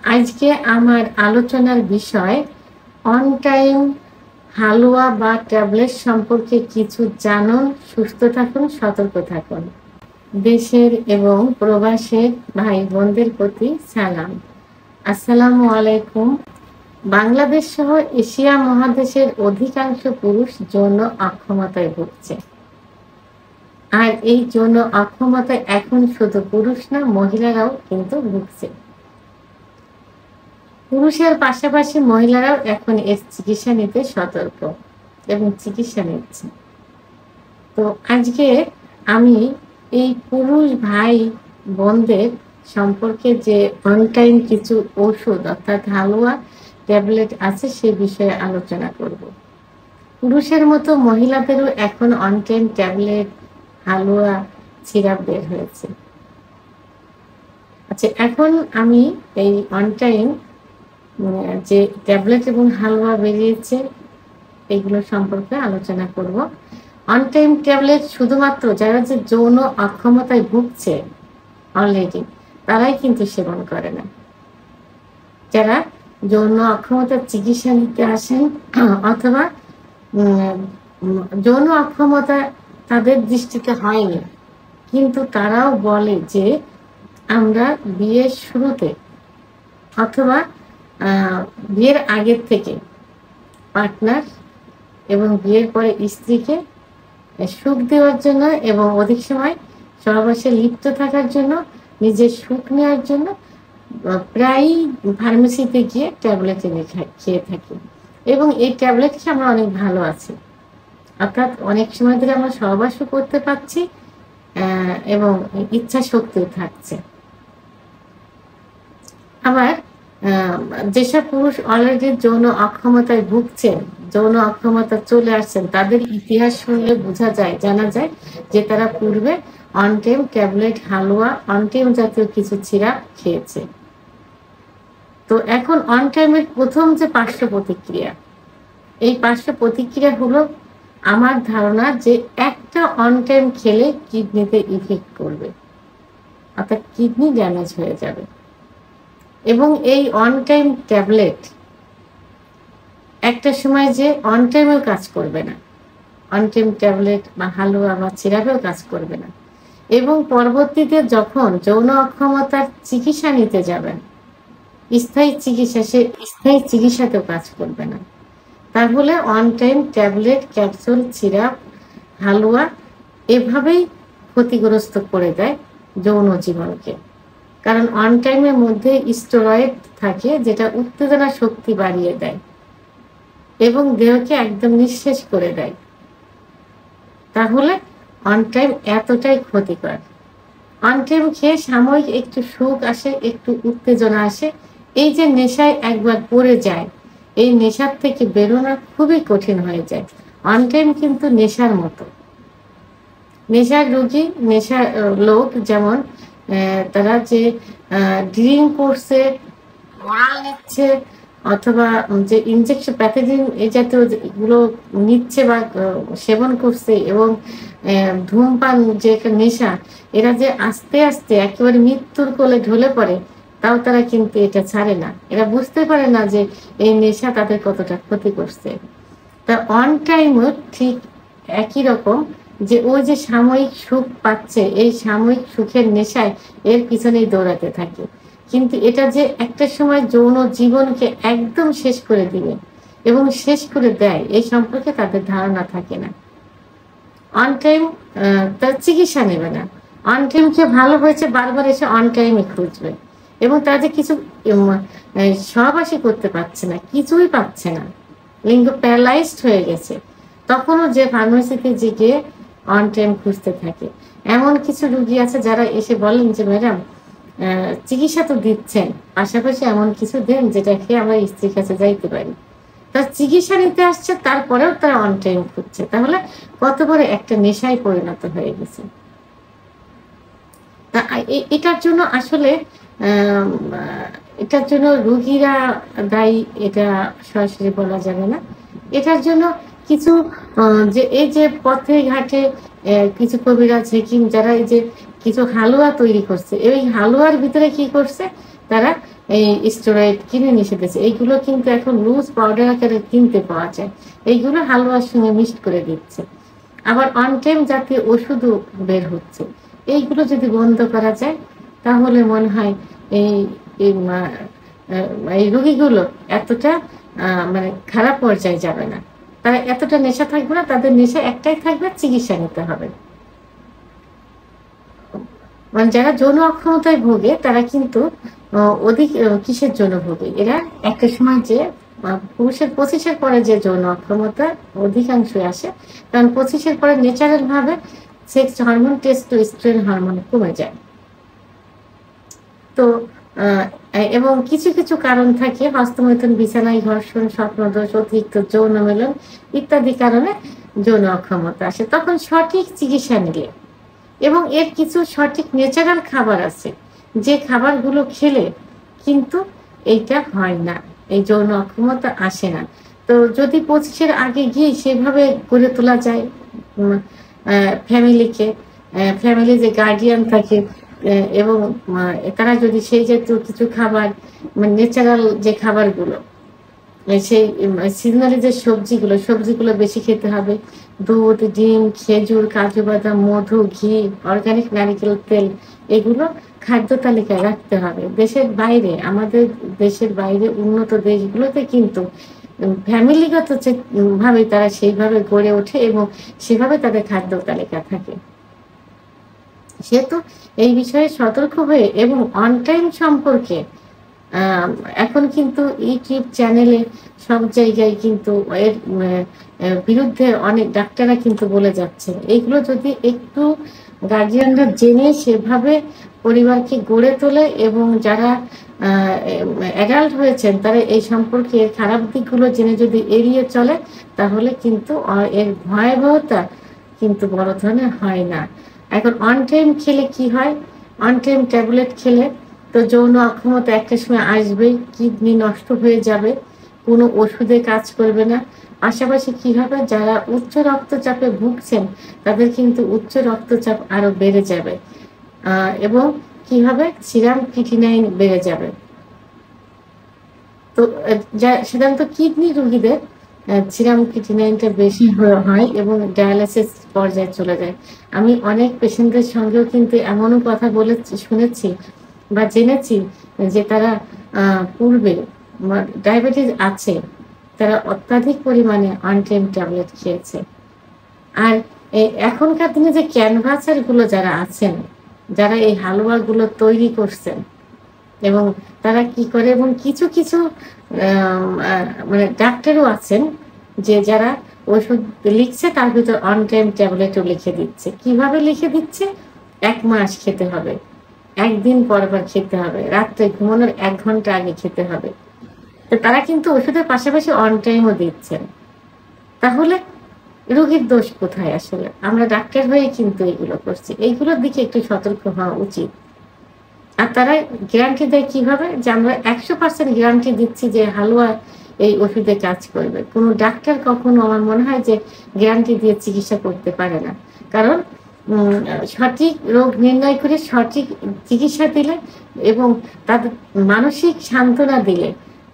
আজকে আমার আলোচনার বিষয় অন টাইম হালুয়া বা ট্যাবলেট সম্পর্কে কিছু জানুন, সুস্থ থাকুন, সতর্ক থাকুন। দেশের এবং প্রবাসের ভাই বোনদের প্রতি সালাম। আসসালামু আলাইকুম। বাংলাদেশ সহ এশিয়া মহাদেশের অধিকাংশ পুরুষ যৌন অক্ষমতায় ভুগছে। আর এই যৌন অক্ষমতায় এখন শুধু পুরুষ না, মহিলারাও কিন্তু ভুগছে। পুরুষের পাশাপাশি মহিলারাও এখন এর চিকিৎসা নিতে সতর্ক এবং চিকিৎসা নিচ্ছে। তো আজকে আমি এই পুরুষ ভাই বোনদের সম্পর্কে যে অন টাইম কিছু ওষুধ অর্থাৎ হালুয়া ট্যাবলেট আছে সে বিষয়ে আলোচনা করব। পুরুষের মতো মহিলাদেরও এখন on time tablet, halwa, syrup বের হয়েছে। আচ্ছা, এখন আমি এই অন টাইম যে ট্যাবলেট এবং হালুয়া বেরিয়েছে এগুলো সম্পর্কে আলোচনা করব। অন টাইম ট্যাবলেট শুধুমাত্র যারা যে যৌন অক্ষমতায় ভুগছে অলরেডি তারাই কিন্তু সেবন করে না। যারা যৌন অক্ষমতার চিকিৎসা নিতে আসেন অথবা যৌন অক্ষমতা তাদের দৃষ্টিতে হয়নি, কিন্তু তারাও বলে যে আমরা বিয়ের শুরুতে অথবা বিয়ের আগের থেকে পার্টনার এবং বিয়ের পরে স্ত্রীকে সুখ দেওয়ার জন্য এবং অধিক সময় সহবাসে লিপ্ত থাকার জন্য, নিজের সুখ নেওয়ার জন্য প্রায়ই ফার্মেসিতে গিয়ে ট্যাবলেট এনে খেয়ে থাকি এবং এই ট্যাবলেট খেয়ে আমরা অনেক ভালো আছি। অর্থাৎ অনেক সময় ধরে আমরা সহবাসও করতে পারছি এবং ইচ্ছা শক্তিও থাকছে। আবার যেসব পুরুষ অলরেডি যৌন অক্ষমতায় ভুগছেন, যৌন অক্ষমতা চলে আসছেন, তাদের ইতিহাস শুনলে জানা যায় যে তারা পূর্বে on time tablet, halwa, on time জাতীয় কিছু সিরাপ খেয়েছে। তো এখন অন টাইমের প্রথম যে পার্শ্ব প্রতিক্রিয়া, এই পার্শ্ব প্রতিক্রিয়া হলো আমার ধারণা যে একটা অন টাইম খেলে কিডনিতে ইফেক্ট করবে, অর্থাৎ কিডনি ড্যামেজ হয়ে যাবে। এবং এই অন টাইম ট্যাবলেট একটা সময় যে অন টাইমেও কাজ করবে না, অন টাইম ট্যাবলেট বা হালুয়া বা সিরাপেও কাজ করবে না এবং পরবর্তীতে যখন যৌন অক্ষমতার চিকিৎসা নিতে যাবেন, স্থায়ী চিকিৎসাতেও কাজ করবে না। তাহলে on time tablet, capsule, syrup, হালুয়া এভাবেই ক্ষতিগ্রস্ত করে দেয় যৌন জীবনকে। কারণ অন টাইমের মধ্যে স্টেরয়েড থাকে যেটা উত্তেজনা শক্তি বাড়িয়ে দেয় এবং দেহকে একদম নিঃশেষ করে দেয়। তাহলে অন টাইম এতটাই ক্ষতিকর। অন টাইম খেয়ে সাময়িক একটু সুখ আসে, একটু উত্তেজনা আসে, এই যে নেশায় একবার পড়ে যায়, এই নেশার থেকে বেরোনো খুবই কঠিন হয়ে যায়। অন টাইম কিন্তু নেশার মতো। নেশার রোগী, নেশার লোক যেমন তারা যে ড্রিঙ্ক করছে, ওরাল নিচ্ছে অথবা যে ইনজেকশন প্যাথেজিন এই জাতীয় এগুলো নিচ্ছে বা সেবন করছে এবং ধূমপান যে নেশা, এরা যে আস্তে আস্তে একেবারে মৃত্যুর কোলে ঢলে পড়ে, তাও তারা কিন্তু এটা ছাড়ে না। এরা বুঝতে পারে না যে এই নেশা তাদের কতটা ক্ষতি করছে। তা অন টাইমও ঠিক একই রকম, যে ওই যে সাময়িক সুখ পাচ্ছে, এই সাময়িক সুখের নেশায় এর পিছনেই দৌড়াতে থাকে, কিন্তু এটা যে একটা সময় যৌন জীবনকে একদম শেষ করে দিবে এবং শেষ করে দেয় এই সম্পর্কে তাদের ধারণা থাকে না। অন টাইম তার চিকিৎসা নেবে না, অন টাইমকে ভালো হয়েছে বারবার এসে অন টাইমে খুঁজবে এবং তারা যে কিছু সহবাসী করতে পারছে না, কিছুই পাচ্ছে না, লিঙ্গ প্যারালাইজড হয়ে গেছে, তখনও যে ফার্মেসিতে গিয়ে অন টাইম খুঁজতে থাকে। এমন কিছু রুগী আছে যারা এসে বলেন যে ম্যাডাম চিকিৎসা তো দিচ্ছেন, পাশাপাশি এমন কিছু দেন যেটা খেয়ে আমরা স্ত্রীর কাছে যাইতে পারি। তার চিকিৎসা নিতে আসছে, তারপরেও তারা অন টাইম খুঁজছে। তাহলে কত বড় একটা নেশায় পরিণত হয়ে গেছে। তা এটার জন্য আসলে এটার জন্য রুগীরা দায়ী, এটা সরাসরি বলা যাবে না। এটার জন্য কিছু যে এই যে পথে ঘাটে কিছু কবিরাজ, হেকিম যারা এই যে কিছু হালুয়া তৈরি করছে, এই হালুয়ার ভিতরে কি করছে, তারা এই স্টেরয়েড কিনে নিষে দিচ্ছে। এইগুলো কিন্তু এখন লুজ পাউডার আকারে কিনতে পাওয়া যায়, এইগুলো হালুয়ার সঙ্গে মিক্সড করে দিচ্ছে। আবার অন টাইম জাতীয় ওষুধও বের হচ্ছে। এইগুলো যদি বন্ধ করা যায় তাহলে মনে হয় এই এই রোগীগুলো এতটা মানে খারাপ পর্যায়ে যাবে না, তারা এতটা নেশা থাকবে না, তাদের নেশা একটাই থাকবে, চিকিৎসা নিতে হবে। মানে যারা যৌন অক্ষমতায় ভোগে তারা কিন্তু অধিক কিসের জন্য ভোগে, এরা একটা সময় যে পুরুষের 25-এর পরে যে যৌন অক্ষমতা অধিকাংশই আসে, কারণ 25-এর পরে ন্যাচারাল ভাবে সেক্স হরমোন, টেস্টোস্টেরন হরমোন কমে যায়। তো এবং কিছু কিছু কারণ থাকে, হস্তমৈথুন, বিছানায় ঘর্ষণ, স্বপ্নদোষ, অতিরিক্ত যৌন মেলন ইত্যাদি কারণে যৌন অক্ষমতা আসে। তখন সঠিক চিকিৎসা নিলে এবং এর কিছু সঠিক ন্যাচারাল খাবার আছে, যে খাবারগুলো খেলে কিন্তু এইটা হয় না, এই যৌন অক্ষমতা আসে না। তো যদি 25-এর আগে গিয়ে সেভাবে গড়ে তোলা যায় ফ্যামিলিকে, ফ্যামিলি যে গার্ডিয়ান থাকে এবং তারা যদি সেই জাতীয় কিছু খাবার, মানে ন্যাচারাল যে খাবারগুলো, সেই সিজনালি যে সবজিগুলো বেশি খেতে হবে, দুধ, ডিম, খেজুর, কাজু বাদাম, মধু, ঘি, অর্গানিক নারিকেল তেল, এগুলো খাদ্য তালিকায় রাখতে হবে। দেশের বাইরে, আমাদের দেশের বাইরে উন্নত দেশগুলোতে কিন্তু ফ্যামিলিগত ভাবে তারা সেইভাবে গড়ে ওঠে এবং সেভাবে তাদের খাদ্য তালিকা থাকে। সেহেতু এই বিষয়ে সতর্ক হয়ে এবং অন টাইম সম্পর্কে এখন কিন্তু ইউটিউব চ্যানেলে সব জায়গায় কিন্তু এর বিরুদ্ধে অনেক ডাক্তাররা কিন্তু বলে যাচ্ছে। এগুলো যদি একটু গার্জিয়ানরা জেনে সেভাবে পরিবারকে গড়ে তোলে এবং যারা অ্যাডাল্ট হয়েছেন তারা এই সম্পর্কে খারাপ দিকগুলো জেনে যদি এড়িয়ে চলে, তাহলে কিন্তু এর ভয়াবহতা কিন্তু বড় ধরনের হয় না। এখন অন টাইম খেলে কি হয়, অন টাইম ট্যাবলেট খেলে তো যৌন অক্ষমতা একটা সময় আসবেই, কিডনি নষ্ট হয়ে যাবে, কোনো ওষুধে কাজ করবে না। পাশাপাশি কি হবে, যারা উচ্চ রক্তচাপে ভুগছেন তাদের কিন্তু উচ্চ রক্তচাপ আরো বেড়ে যাবে এবং কি হবে, সিরাম ক্রিয়েটিনাইন বেড়ে যাবে। তো সাধারণত কিডনি রোগীদের সিরাম ক্রিয়েটিনাইনটা বেশি হয় এবং ডায়ালিসিস পর্যায়ে চলে যায়। আমি অনেক পেশেন্টদের সঙ্গেও কিন্তু এমনও কথা শুনেছি বা জেনেছি যে তারা পূর্বে ডায়াবেটিস আছে, তারা অত্যাধিক পরিমাণে অন টাইম ট্যাবলেট খেয়েছে। আর এখনকার দিনে যে ক্যানভাসার গুলো যারা আছেন, যারা এই হালুয়াগুলো তৈরি করছেন এবং তারা কি করে, এবং কিছু কিছু মানে ডাক্তারও আছেন যে যারা ওষুধ লিখছে তার ভিতর অন টাইম ট্যাবলেটও লিখে দিচ্ছে। কিভাবে লিখে দিচ্ছে, 1 মাস খেতে হবে, একদিন পর খেতে হবে, রাত্রে ঘুমানোর 1 ঘন্টা আগে খেতে হবে। তো তারা কিন্তু ওষুধের পাশাপাশি অন টাইমও দিচ্ছেন। তাহলে রোগীর দোষ কোথায়? আসলে আমরা ডাক্তার হয়ে কিন্তু এগুলো করছি, এইগুলোর দিকে একটু সতর্ক হওয়া উচিত। আর তারা গ্যারান্টি দেয় কিভাবে, যে আমরা 100% গ্যারান্টি দিচ্ছি যে হালুয়া এই ওষুধে কাজ করবে। কোনো ডাক্তার কখনো আমার মনে হয় যে গ্যারান্টি দিয়ে চিকিৎসা করতে পারে না, কারণ সঠিক রোগ নির্ণয় করে সঠিক চিকিৎসা দিলে এবং তাদের মানসিক সান্ত্বনা দিলে,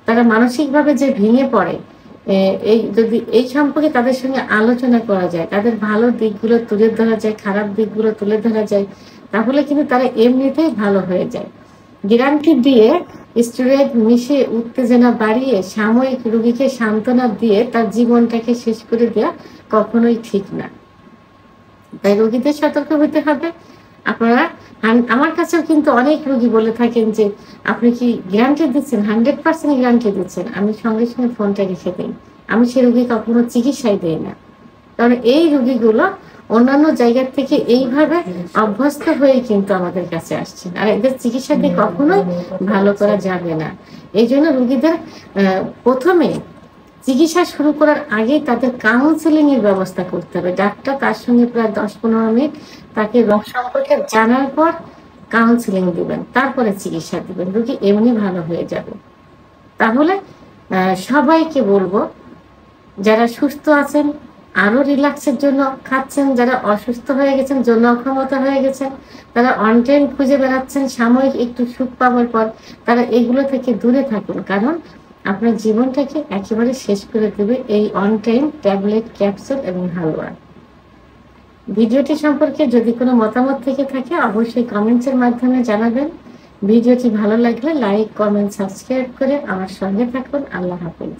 তারা মানসিকভাবে যে ভেঙে পড়ে, এই যদি এই সম্পর্কে তাদের সঙ্গে আলোচনা করা যায়, তাদের ভালো দিকগুলো তুলে ধরা যায়, খারাপ দিকগুলো তুলে ধরা যায়, তাহলে কিন্তু তারা এমনিতেই ভালো হয়ে যায়। গ্যারান্টি দিয়ে স্টেরয়েড মিশিয়ে উত্তেজনা বাড়িয়ে সাময়িক রোগীকে সান্ত্বনা দিয়ে তার জীবনটাকে শেষ করে দেওয়া কখনোই ঠিক না। তাই রোগীদের সতর্ক হতে হবে। আপনারা, আমার কাছেও কিন্তু অনেক রোগী বলে থাকেন যে আপনি কি গ্যারান্টি দিচ্ছেন, 100% গ্যারান্টি দিচ্ছেন? আমি সঙ্গে সঙ্গে ফোনটা রেখে দিই, আমি সে রোগী কখনো চিকিৎসাই দেই না, কারণ এই রোগীগুলো অন্যান্য জায়গার থেকে এইভাবে অভ্যস্ত হয়ে কিন্তু আমাদের কাছে আসছেন, আর এদের চিকিৎসা দিয়ে কখনোই ভালো করা যাবে না। এই জন্য রোগীদের প্রথমে চিকিৎসা শুরু করার আগে তাদের কাউন্সেলিং এর ব্যবস্থা করতে হবে। ডাক্তার তার সঙ্গে প্রায় 10-15 মিনিট তাকে রোগ সম্পর্কে জানার পর কাউন্সেলিং দিবেন, তারপরে চিকিৎসা দিবেন, রোগী এমনি ভালো হয়ে যাবে। তাহলে সবাইকে বলবো, যারা সুস্থ আছেন আরো রিল্যাক্সের জন্য খাচ্ছেন, যারা অসুস্থ হয়ে গেছেন, যৌন অক্ষমতা হয়ে গেছেন, তারা অন টাইম খুঁজে বেড়াচ্ছেন সাময়িক একটু সুখ পাওয়ার পর, তারা এগুলো থেকে দূরে থাকুন। কারণ আপনার জীবনটাকে একেবারে শেষ করে দেবে এই অন টাইম ট্যাবলেট, ক্যাপসুল এবং হালুয়া। ভিডিওটি সম্পর্কে যদি কোনো মতামত থেকে থাকে অবশ্যই কমেন্টসের মাধ্যমে জানাবেন। ভিডিওটি ভালো লাগলে লাইক, কমেন্ট, সাবস্ক্রাইব করে আমার সঙ্গে থাকুন। আল্লাহ হাফেজ।